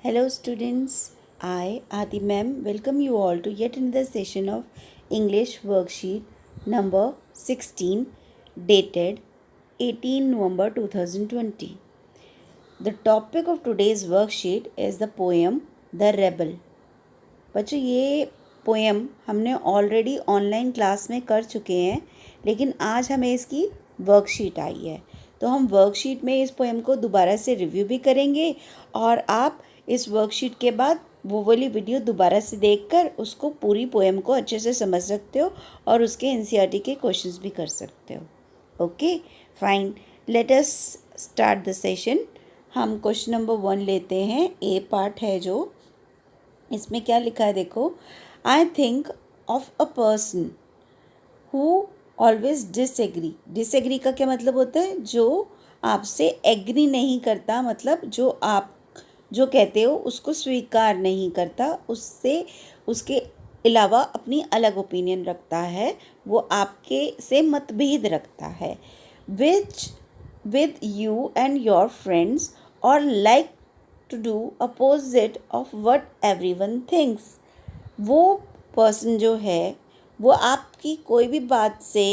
Hello students, I Adi ma'am welcome you all to yet another session of English worksheet number 16 dated 18 November 2020. The topic of today's worksheet is the poem The Rebel. बच्चों ये poem हमने already online class में कर चुके हैं, लेकिन आज हमें इसकी वर्कशीट आई है तो हम वर्कशीट में इस पोएम को दोबारा से रिव्यू भी करेंगे और आप इस वर्कशीट के बाद वो वाली वीडियो दोबारा से देखकर उसको पूरी पोएम को अच्छे से समझ सकते हो और उसके एनसीईआरटी के क्वेश्चंस भी कर सकते हो। Okay fine, let us start the session. हम क्वेश्चन नंबर 1 लेते हैं। ए पार्ट है जो, इसमें क्या लिखा है देखो। I think of a person who always disagree. Disagree का क्या मतलब होता है? जो आपसे एग्री नहीं करता, मतलब जो आप जो कहते हो उसको स्वीकार नहीं करता, उससे उसके अलावा अपनी अलग ओपिनियन रखता है, वो आपके से मतभेद रखता है। Which with you and your friends और like to do opposite of what everyone thinks. वो पर्सन जो है वो आपकी कोई भी बात से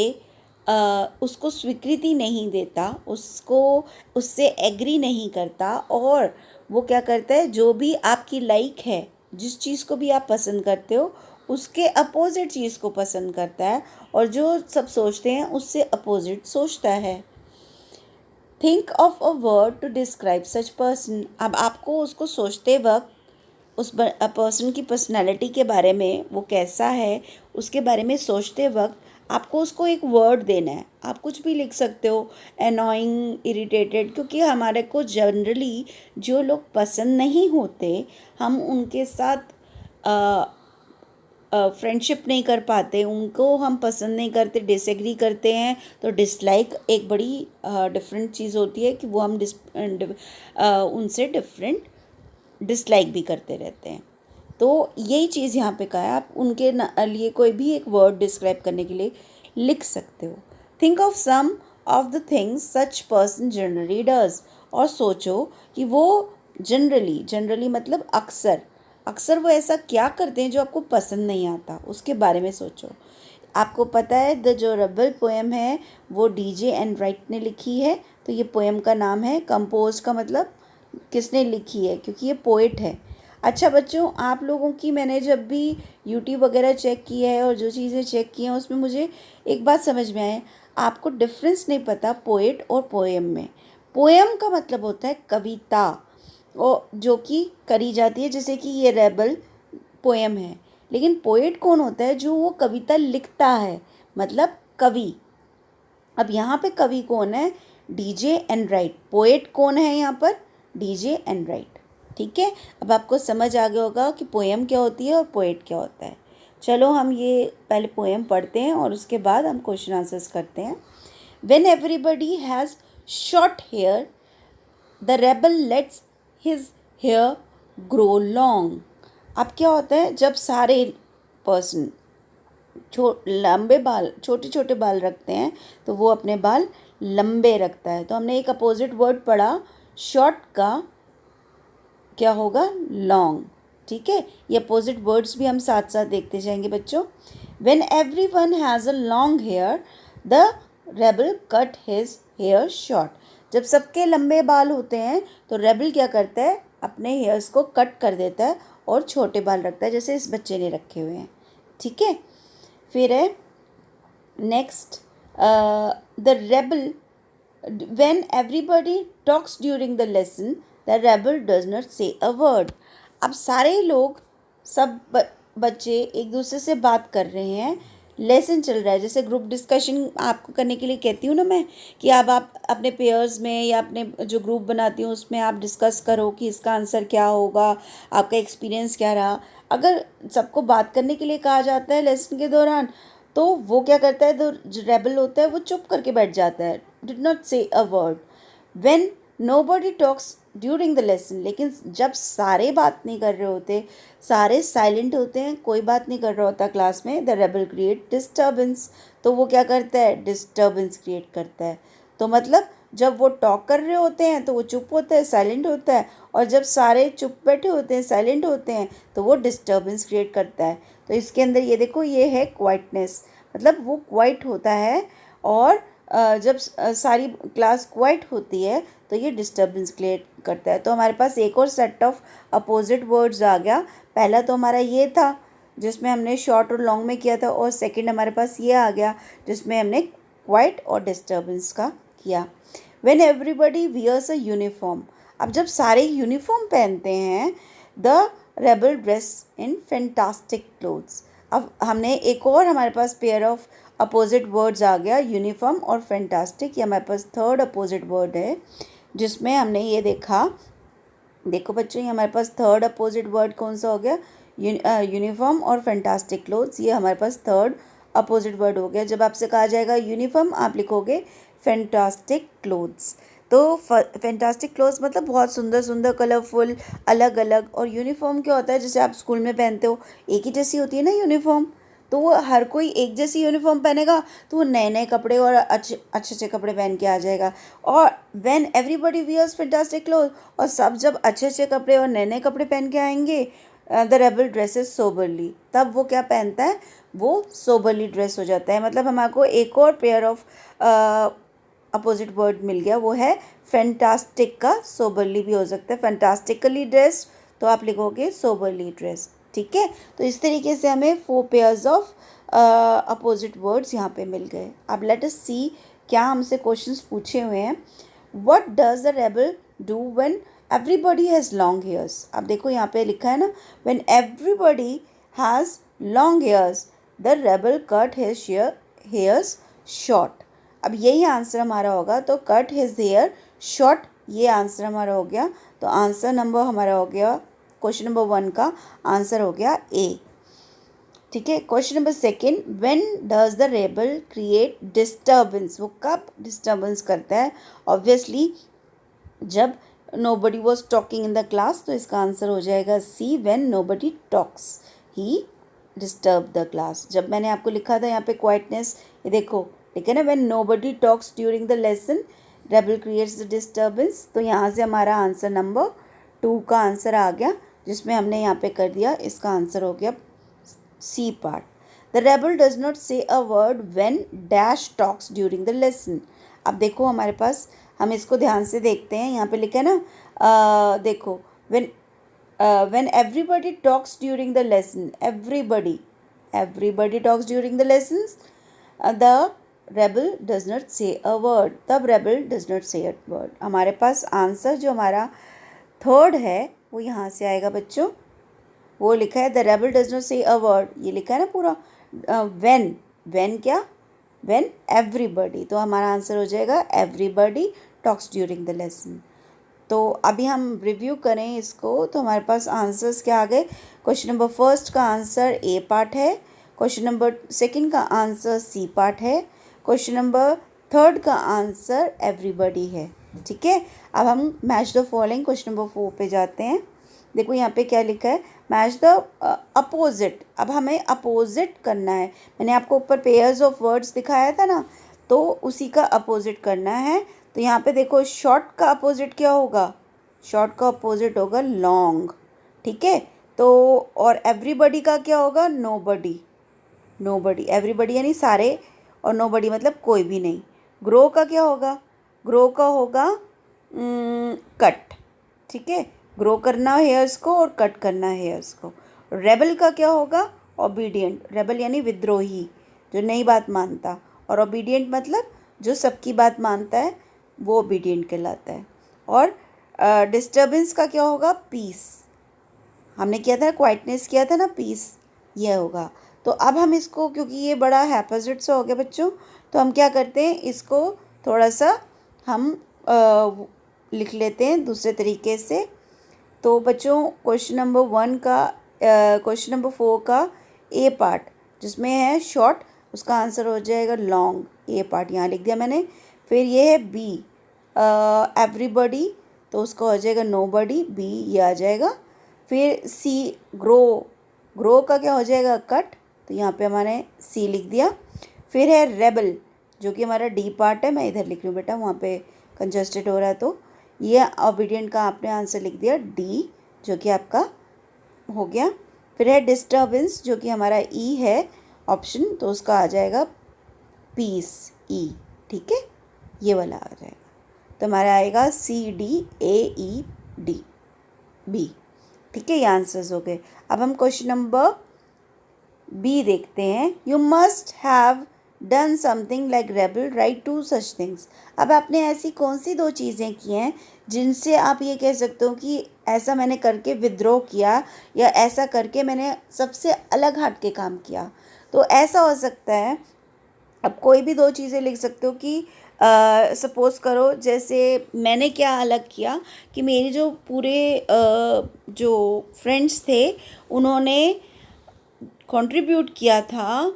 उसको स्वीकृति नहीं देता, उससे एग्री नहीं करता, और वो क्या करता है, जो भी आपकी लाइक है, जिस चीज़ को भी आप पसंद करते हो उसके अपोजिट चीज़ को पसंद करता है, और जो सब सोचते हैं उससे अपोजिट सोचता है। Think of a word to describe such person. अब आपको उसको सोचते वक्त उस पर्सन की पर्सनैलिटी के बारे में, वो कैसा है उसके बारे में सोचते वक्त आपको उसको एक वर्ड देना है। आप कुछ भी लिख सकते हो, एनॉइंग, इरिटेटेड, क्योंकि हमारे को जनरली जो लोग पसंद नहीं होते हम उनके साथ फ्रेंडशिप नहीं कर पाते, उनको हम पसंद नहीं करते, डिसएग्री करते हैं। तो डिसलाइक एक बड़ी डिफरेंट चीज़ होती है कि वो हम उनसे डिफरेंट डिसलाइक भी करते रहते हैं। तो यही चीज़ यहाँ पे कहा है, आप उनके लिए कोई भी एक वर्ड डिस्क्राइब करने के लिए लिख सकते हो। Think of some of the things such person generally does. और सोचो कि वो जनरली मतलब अक्सर वो ऐसा क्या करते हैं जो आपको पसंद नहीं आता, उसके बारे में सोचो। आपको पता है द जो रेबल पोएम है वो डीजे एंड राइट ने लिखी है, तो ये पोएम का नाम है। कंपोज का मतलब किसने लिखी है, क्योंकि ये पोइट है। अच्छा बच्चों, आप लोगों की मैंने जब भी यूट्यूब वगैरह चेक किया है और जो चीज़ें चेक की हैं उसमें मुझे एक बात समझ में आए, आपको डिफरेंस नहीं पता पोएट और पोएम में। पोएम का मतलब होता है कविता, और जो कि करी जाती है, जैसे कि ये रेबल पोएम है। लेकिन पोएट कौन होता है? जो वो कविता लिखता है, मतलब कवि। अब यहाँ पे कवि कौन है? DJ and right. पोएट कौन है यहाँ पर? DJ and right. ठीक है, अब आपको समझ आ गया होगा कि पोएम क्या होती है और पोएट क्या होता है। चलो हम ये पहले पोएम पढ़ते हैं और उसके बाद हम क्वेश्चन आंसर्स करते हैं। When everybody has short hair the rebel lets his hair grow long. अब क्या होता है, जब सारे पर्सन लंबे बाल, छोटे छोटे बाल रखते हैं तो वो अपने बाल लंबे रखता है। तो हमने एक अपोजिट वर्ड पढ़ा, शॉर्ट का क्या होगा? लॉन्ग। ठीक है, ये अपोजिट वर्ड्स भी हम साथ साथ देखते जाएंगे बच्चों। When everyone has a long hair the rebel cut his hair short. जब सबके लंबे बाल होते हैं तो रेबल क्या करता है? अपने हेयर्स को कट कर देता है और छोटे बाल रखता है, जैसे इस बच्चे ने रखे हुए हैं। ठीक है, फिर है next, the rebel when everybody talks during the lesson the rebel does not say a word। अब सारे लोग, सब बच्चे एक दूसरे से बात कर रहे हैं, लेसन चल रहा है। जैसे ग्रुप डिस्कशन आपको करने के लिए कहती हूँ ना मैं, कि अब आप अपने पेयर्स में या अपने जो ग्रुप बनाती हूँ उसमें आप डिस्कस करो कि इसका आंसर क्या होगा, आपका एक्सपीरियंस क्या रहा। अगर सबको बात करने के लिए कहा जाता है लेसन के दौरान, तो वो क्या करता है, जो रेबल होता है वो चुप करके बैठ जाता है, did not say a word. When nobody talks during the lesson, लेकिन जब सारे बात नहीं कर रहे होते, सारे साइलेंट होते हैं, कोई बात नहीं कर रहा होता क्लास में, द रेबल क्रिएट डिस्टर्बेंस। तो वो क्या करता है? डिस्टर्बेंस क्रिएट करता है। तो मतलब जब वो टॉक कर रहे होते हैं तो वो चुप होता है, साइलेंट होता है, और जब सारे चुप बैठे होते हैं, साइलेंट होते हैं, तो वो डिस्टर्बेंस क्रिएट करता है। तो इसके अंदर ये देखो, ये है क्वाइटनेस, मतलब वो क्वाइट होता है। और जब सारी क्लास क्वाइट होती है तो ये डिस्टर्बेंस क्रिएट करता है। तो हमारे पास एक और सेट ऑफ अपोजिट वर्ड्स आ गया। पहला तो हमारा ये था जिसमें हमने शॉर्ट और लॉन्ग में किया था, और सेकंड हमारे पास ये आ गया जिसमें हमने क्वाइट और डिस्टर्बेंस का किया। When everybody wears a uniform, अब जब सारे यूनिफॉर्म पहनते हैं, the rebel dress in fantastic clothes. अब हमने एक और हमारे पास पेयर ऑफ अपोजिट वर्ड्स आ गया, यूनिफॉर्म और फैंटास्टिक। ये हमारे पास थर्ड अपोजिट वर्ड है जिसमें हमने ये देखा, देखो बच्चों, ये हमारे पास थर्ड अपोजिट वर्ड कौन सा हो गया, यूनिफॉर्म और फैंटास्टिक क्लोथ्स। ये हमारे पास थर्ड अपोजिट वर्ड हो गया। जब आपसे कहा जाएगा यूनिफॉर्म, आप लिखोगे फैंटास्टिक क्लोथ्स। तो फैंटास्टिक क्लोथ्स मतलब बहुत सुंदर सुंदर, कलरफुल, अलग अलग। और यूनिफॉर्म क्या होता है, जैसे आप स्कूल में पहनते हो, एक ही जैसी होती है ना यूनिफॉर्म, तो वो हर कोई एक जैसी यूनिफॉर्म पहनेगा तो वो नए नए कपड़े और अच्छे अच्छे कपड़े पहन के आ जाएगा। और when everybody wears fantastic cloth, और सब जब अच्छे अच्छे कपड़े और नए नए कपड़े पहन के आएंगे, द रेबल ड्रेसेस सोबरली, तब वो क्या पहनता है, वो सोबरली ड्रेस हो जाता है। मतलब हमारे एक और पेयर ऑफ अपोजिट वर्ड मिल गया, वो है फैंटास्टिक का सोबरली भी हो सकता है। फैंटास्टिकली ड्रेस तो आप लिखोगे सोबरली ड्रेस। ठीक है, तो इस तरीके से हमें 4 पेयर्स ऑफ अपोजिट वर्ड्स यहाँ पे मिल गए। अब लेट अस सी क्या हमसे क्वेश्चंस पूछे हुए हैं। What does the rebel do when everybody has long hairs. अब देखो यहाँ पे लिखा है ना, when everybody has long hairs the rebel cut his hairs short. अब यही आंसर हमारा होगा, तो कट हिज हेयर शॉर्ट, ये आंसर हमारा हो गया। तो आंसर नंबर हमारा हो गया, क्वेश्चन नंबर 1 का आंसर हो गया ए। ठीक है, question number 2, when does the rebel create disturbance, वो कब डिस्टर्बेंस करता है। ऑब्वियसली जब nobody was talking in the class, तो इसका आंसर हो जाएगा C, when nobody talks he disturb the class. जब मैंने आपको लिखा था यहाँ पे क्वाइटनेस, ये देखो ठीक है ना, when nobody talks during the lesson rebel creates the disturbance. तो यहाँ से हमारा आंसर नंबर 2 का आंसर आ गया, जिसमें हमने यहाँ पे कर दिया, इसका आंसर हो गया C part. The rebel does not say a word when dash talks during the lesson. अब देखो हमारे पास, हम इसको ध्यान से देखते हैं, यहाँ पे लिखा है ना, देखो when everybody talks during the lesson, everybody talks during the lessons, the rebel does not say a word, तब rebel does not say a word। हमारे पास आंसर जो हमारा थर्ड है वो यहाँ से आएगा बच्चों, वो लिखा है the rebel does not say a word, ये लिखा है ना पूरा। व्हेन क्या, व्हेन एवरीबडी, तो हमारा आंसर हो जाएगा everybody talks during the lesson. तो अभी हम रिव्यू करें इसको, तो हमारे पास आंसर्स क्या आ गए। क्वेश्चन नंबर 1 का आंसर ए पार्ट है, क्वेश्चन नंबर 2 का आंसर सी पार्ट है, क्वेश्चन नंबर 3 का आंसर एवरीबडी है। ठीक है, अब हम match the following question number 4 पे जाते हैं। देखो यहाँ पे क्या लिखा है, मैच द अपोजिट। अब हमें अपोजिट करना है, मैंने आपको ऊपर पेयर्स ऑफ वर्ड्स दिखाया था ना, तो उसी का अपोजिट करना है। तो यहाँ पे देखो, शॉर्ट का अपोजिट क्या होगा, शॉर्ट का अपोजिट होगा लॉन्ग। ठीक है, तो और एवरीबडी का क्या होगा, नोबडी, नोबडी, एवरीबडी यानी सारे, और नोबडी मतलब कोई भी नहीं। ग्रो का क्या होगा, ग्रो का होगा कट। ठीक है, ग्रो करना हेयर्स को और कट करना हेयर्स को। रेबल का क्या होगा, ओबीडियंट, रेबल यानी विद्रोही, जो नई बात मानता, और ओबीडियंट मतलब जो सबकी बात मानता है, वो ओबीडियंट कहलाता है। और डिस्टर्बेंस का क्या होगा, पीस, हमने किया था क्वाइटनेस किया था ना, पीस, ये होगा। तो अब हम इसको, क्योंकि ये बड़ा हैपोजिट सा हो गया बच्चों, तो हम क्या करते हैं, इसको थोड़ा सा हम लिख लेते हैं दूसरे तरीके से। तो बच्चों क्वेश्चन नंबर 1 का, क्वेश्चन नंबर 4 का ए पार्ट जिसमें है शॉर्ट, उसका आंसर हो जाएगा लॉन्ग, ए पार्ट यहाँ लिख दिया मैंने। फिर ये है बी, एवरीबडी, तो उसका हो जाएगा नोबडी, बी ये आ जाएगा। फिर सी, ग्रो, ग्रो का क्या हो जाएगा, कट, तो यहाँ पे हमारे सी लिख दिया। फिर है रेबल, जो कि हमारा डी पार्ट है, मैं इधर लिख रही हूँ बेटा, वहाँ पे कंजस्टेड हो रहा है। तो ये ओबीडियंट का आपने आंसर लिख दिया डी, जो कि आपका हो गया। फिर है डिस्टर्बेंस, जो कि हमारा ई है ऑप्शन, तो उसका आ जाएगा पीस, ई। ठीक है, ये वाला आ जाएगा। तो हमारा आएगा C D A E D B. ठीक है, ये आंसर्स हो गए। अब हम क्वेश्चन नंबर बी देखते हैं। You must have done something like rebel, right to such things. अब आपने ऐसी कौन सी 2 चीज़ें की हैं जिनसे आप ये कह सकते हो कि ऐसा मैंने करके विद्रोह किया, या ऐसा करके मैंने सबसे अलग हट के काम किया। तो ऐसा हो सकता है, अब कोई भी 2 चीज़ें लिख सकते हो कि सपोज़ करो जैसे मैंने क्या अलग किया कि मेरे जो पूरे जो फ्रेंड्स थे उन्होंने कंट्रीब्यूट किया था,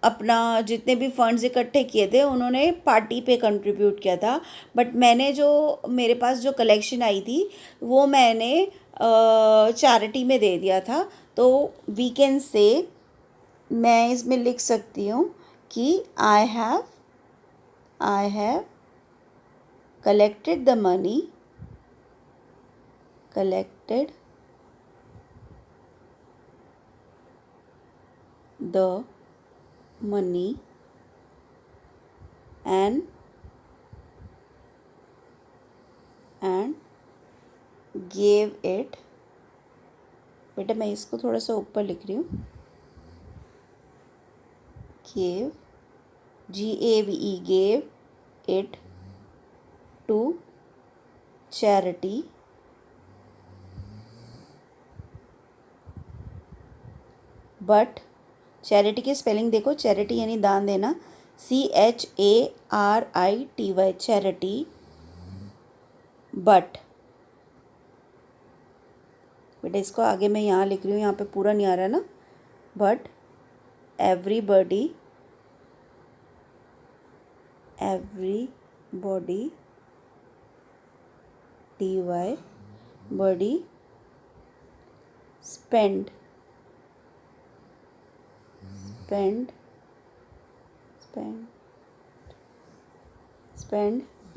अपना जितने भी फंड्स इकट्ठे किए थे उन्होंने पार्टी पे कंट्रीब्यूट किया था। बट मैंने जो मेरे पास जो कलेक्शन आई थी वो मैंने चैरिटी में दे दिया था। तो वी कैन से, मैं इसमें लिख सकती हूँ कि I have collected the money and gave it, बेटा मैं इसको थोड़ा सा ऊपर लिख रही हूँ, gave, gave it to charity but, charity की स्पेलिंग देखो, चैरिटी यानी दान देना, CHARITY, चैरिटी। बट बेटा इसको आगे मैं यहाँ लिख रही हूँ, यहाँ पे पूरा नहीं आ रहा ना। But everybody TY body spend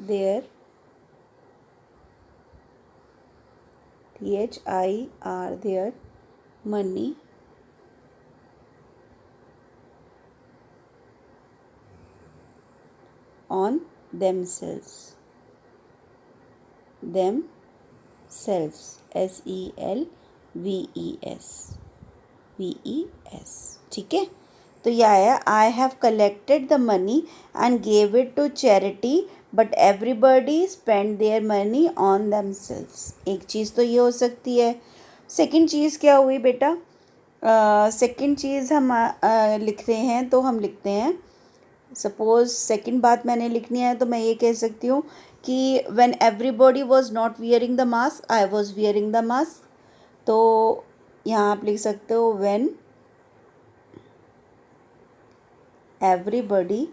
their THIR their money on themselves SELVES। ठीक है, तो यह आया I have collected the money and gave it to charity but everybody spend their money on themselves. एक चीज़ तो ये हो सकती है। सेकंड चीज़ क्या हुई बेटा? सेकंड चीज़ हम लिख रहे हैं तो हम लिखते हैं, सपोज़ सेकंड बात मैंने लिखनी है तो मैं ये कह सकती हूँ कि when everybody was not wearing the mask I was wearing the mask. तो यहाँ आप लिख सकते हो when everybody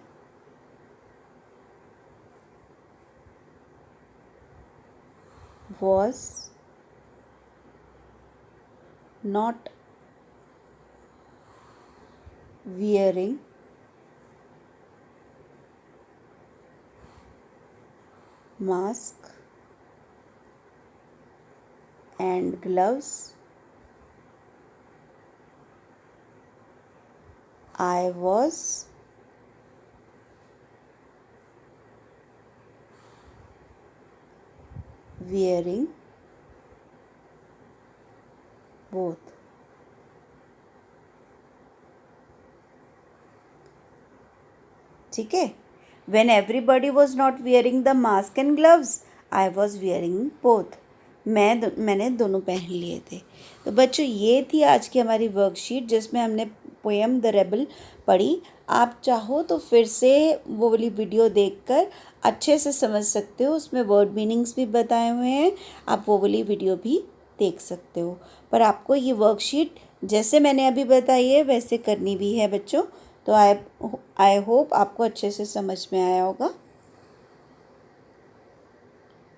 was not wearing mask and gloves, I was wearing both। ठीक है, when everybody was not wearing the mask and gloves I was wearing both। मैंने दोनों पहन लिए थे। तो बच्चों ये थी आज की हमारी वर्कशीट जिसमें हमने पोएम द रेबल पढ़ी। आप चाहो तो फिर से वो वाली वीडियो देखकर अच्छे से समझ सकते हो, उसमें वर्ड मीनिंग्स भी बताए हुए हैं, आप वो वाली वीडियो भी देख सकते हो। पर आपको ये वर्कशीट जैसे मैंने अभी बताई है वैसे करनी भी है बच्चों। तो आई होप आपको अच्छे से समझ में आया होगा।